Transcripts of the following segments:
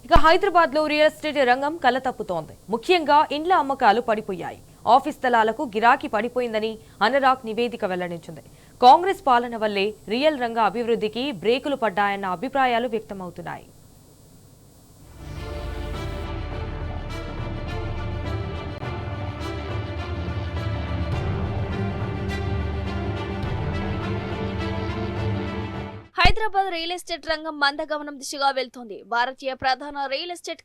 ఇక హైదరాబాద్ లో real estate రంగం కలతప్పుతోంది. ముఖ్యంగా ఇండ్ల అమ్మకాలు పడిపోయాయి. ఆఫీస్ స్థలాలకు గిరాకీ పడిపోయిందని అనరాగ్ నివేదిక వెల్లడించింది. కాంగ్రెస్ పాలన వల్లే రియల్ రంగ అభివృద్ధికి బ్రేకులు పడ్డాయన్న అభిప్రాయాలు వ్యక్తమవుతున్నాయి. హైదరాబాద్ రియల్ ఎస్టేట్ రంగం మందగమనం దిశగా వెళ్తోంది. భారతీయ ప్రధాన రియల్ ఎస్టేట్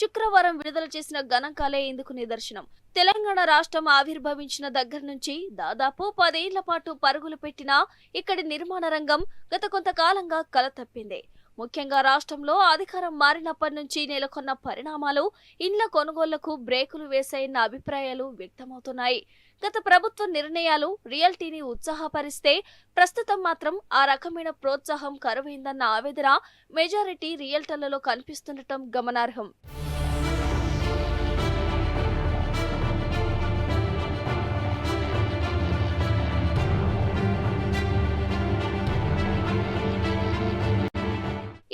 శుక్రవారం విడుదల చేసిన గణాంకాలే ఇందుకు నిదర్శనం. తెలంగాణ రాష్ట్రం ఆవిర్భవించిన దగ్గర నుంచి దాదాపు 10 ఏళ్ల పాటు పరుగులు పెట్టిన ఇక్కడి నిర్మాణ రంగం గత కొంతకాలంగా కలతప్పింది. ముఖ్యంగా రాష్ట్రంలో అధికారం మారినప్పటి నుంచి నెలకొన్న పరిణామాలు ఇండ్ల కొనుగోళ్లకు బ్రేకులు వేశాయన్న అభిప్రాయాలు వ్యక్తమవుతున్నాయి. గత ప్రభుత్వ నిర్ణయాలు రియల్టీని ఉత్సాహపరిస్తే ప్రస్తుతం మాత్రం ఆ రకమైన ప్రోత్సాహం కరువైందన్న ఆవేదన మెజారిటీ రియల్టర్లలో కనిపిస్తుండటం గమనార్హం.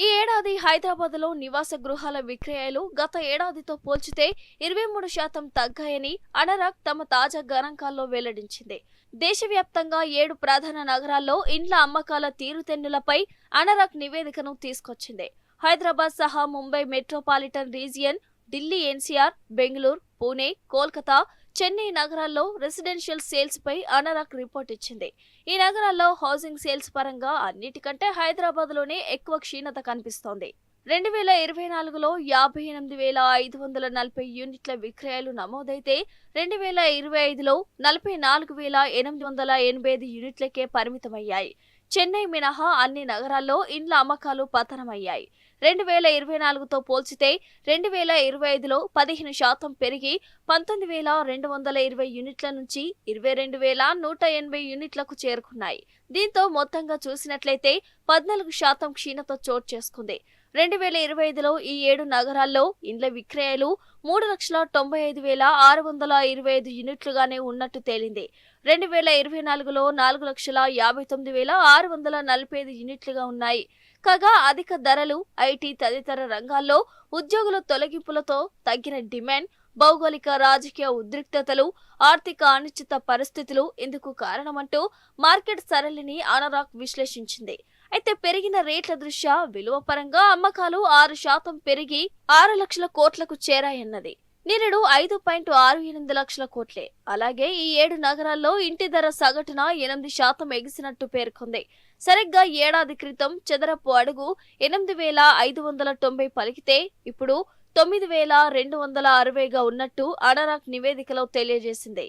ఈ ఏడాది హైదరాబాద్ లో నివాస గృహాల విక్రయాలు గత ఏడాదితో పోల్చితే 23% తగ్గాయని అనరాగ్ తమ తాజా గణాంకాల్లో వెల్లడించింది. దేశవ్యాప్తంగా 7 ప్రధాన నగరాల్లో ఇండ్ల అమ్మకాల తీరుతెన్నులపై అనరాగ్ నివేదికను తీసుకొచ్చింది. హైదరాబాద్ సహా Mumbai metropolitan region, Delhi NCR, Bengaluru, Pune, Kolkata, Chennai నగరాల్లో రెసిడెన్షియల్ సేల్స్ పై అనరాగ్ రిపోర్ట్ ఇచ్చింది. ఈ నగరాల్లో హౌసింగ్ సేల్స్ పరంగా అన్నిటికంటే హైదరాబాద్ లోనే ఎక్కువ క్షీణత కనిపిస్తోంది. 2024లో 58,540 యూనిట్ల విక్రయాలు నమోదైతే 2025లో 44,885 యూనిట్లకే పరిమితమయ్యాయి. చెన్నై మినహా అన్ని నగరాల్లో ఇండ్ల అమ్మకాలు పతనమయ్యాయి. 2024తో పోల్చితే 2025లో 15% పెరిగి 19,220 యూనిట్ల నుంచి 22,180 యూనిట్లకు చేరుకున్నాయి. దీంతో మొత్తంగా చూసినట్లయితే 14% క్షీణత చోటు చేసుకుంది. 2025లో ఈ 7 నగరాల్లో ఇండ్ల విక్రయాలు 3,95,625 యూనిట్లుగానే ఉన్నట్టు తేలింది. 2024లో 4,59,645 యూనిట్లుగా ఉన్నాయి. కాగా అధిక ధరలు, ఐటీ తదితర రంగాల్లో ఉద్యోగుల తొలగింపులతో తగ్గిన డిమాండ్, భౌగోళిక రాజకీయ ఉద్రిక్తతలు, ఆర్థిక అనిశ్చిత పరిస్థితులు ఇందుకు కారణమంటూ మార్కెట్ సరళిని అనరాగ్ విశ్లేషించింది. అయితే పెరిగిన రేట్ల దృష్ట్యా విలువ పరంగా అమ్మకాలు 6% పెరిగి 6 లక్షల కోట్లకు చేరాయన్నది. నిరుడు 5.68 లక్షల కోట్లే. అలాగే ఈ 7 నగరాల్లో ఇంటి ధర సగటున 8% ఎగిసినట్టు పేర్కొంది. సరిగ్గా ఏడాది క్రితం చదరపు అడుగు 8,590 పలికితే ఇప్పుడు 9,260గా ఉన్నట్టు అనరాగ్ నివేదికలో తెలియజేసింది.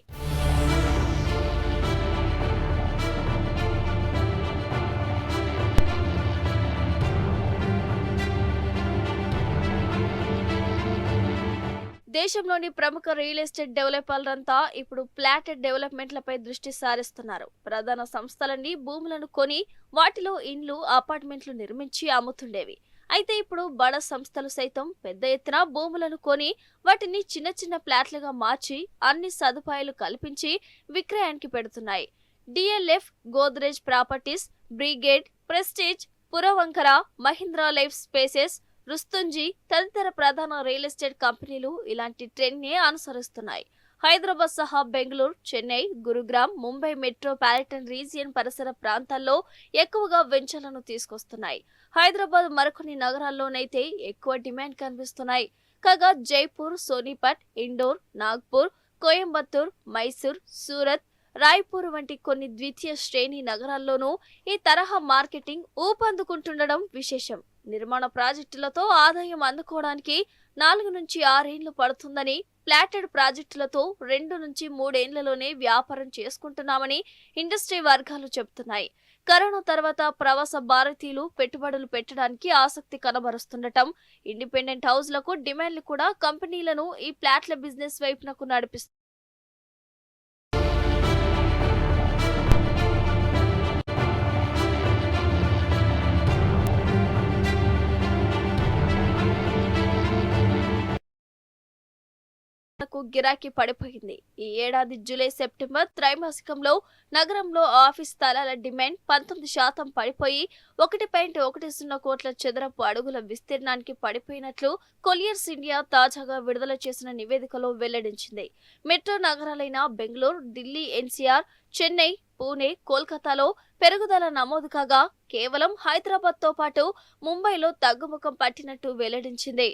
దేశంలోని ప్రముఖ రియల్ ఎస్టేట్ డెవలపర్లంతా ఇప్పుడు ప్లాటెడ్ డెవలప్మెంట్లపై దృష్టి సారిస్తున్నారు. ప్రధాన సంస్థలన్నీ భూములను కొని వాటిలో ఇండ్లు, అపార్ట్మెంట్లు నిర్మించి అమ్ముతుండేవి. అయితే ఇప్పుడు బడా సంస్థలు సైతం పెద్ద ఎత్తున భూములను కొని వాటిని చిన్న చిన్న ప్లాట్లుగా మార్చి అన్ని సదుపాయాలు కల్పించి విక్రయానికి పెడుతున్నాయి. DLF, Godrej properties, Brigade, Prestige, Puravankara, Mahindra life spaces, Rustomjee తదితర ప్రధాన రియల్ ఎస్టేట్ కంపెనీలు ఇలాంటి ట్రెండ్ ని అనుసరిస్తున్నాయి. హైదరాబాద్ సహా బెంగళూరు, చెన్నై, గురుగ్రామ్, ముంబై మెట్రోపాలిటన్ రీజియన్ పరిసర ప్రాంతాల్లో ఎక్కువగా వెంచర్లను తీసుకొస్తున్నాయి. హైదరాబాద్ మరికొన్ని నగరాల్లోనైతే ఎక్కువ డిమాండ్ కనిపిస్తున్నాయి. కాగా జైపూర్, సోనిపట్, ఇండోర్, నాగ్పూర్, కోయంబత్తూర్, మైసూర్, సూరత్, రాయ్పూర్ వంటి కొన్ని ద్వితీయ శ్రేణి నగరాల్లోనూ ఈ తరహా మార్కెటింగ్ ఊపందుకుంటుండడం విశేషం. నిర్మాణ ప్రాజెక్టులతో ఆదాయం అందుకోవడానికి 4 నుంచి 6 ఏళ్లు పడుతుందని, ప్లాటెడ్ ప్రాజెక్టులతో 2 నుంచి 3 ఏళ్లలోనే వ్యాపారం చేసుకుంటున్నామని ఇండస్ట్రీ వర్గాలు చెబుతున్నాయి. కరోనా తర్వాత ప్రవాస భారతీయులు పెట్టుబడులు పెట్టడానికి ఆసక్తి కనబరుస్తుండటం, ఇండిపెండెంట్ హౌస్లకు డిమాండ్లు కూడా కంపెనీలను ఈ ప్లాట్ల బిజినెస్ వైపునకు నడిపిస్తుంది. స్థలాలకు గిరాకీ పడిపోయింది. ఈ ఏడాది జూలై సెప్టెంబర్ త్రైమాసికంలో నగరంలో ఆఫీస్ స్థలాల డిమాండ్ 19% పడిపోయి 1.10 కోట్ల చదరపు అడుగుల విస్తీర్ణానికి పడిపోయినట్లు కొలియర్స్ ఇండియా తాజాగా విడుదల చేసిన నివేదికలో వెల్లడించింది. మెట్రో నగరాలైన బెంగళూరు, ఢిల్లీ, ఎన్సీఆర్, చెన్నై, పూణే, కోల్కతాలో పెరుగుదల నమోదు కాగా కేవలం హైదరాబాద్ తో పాటు ముంబైలో తగ్గుముఖం పట్టినట్టు వెల్లడించింది.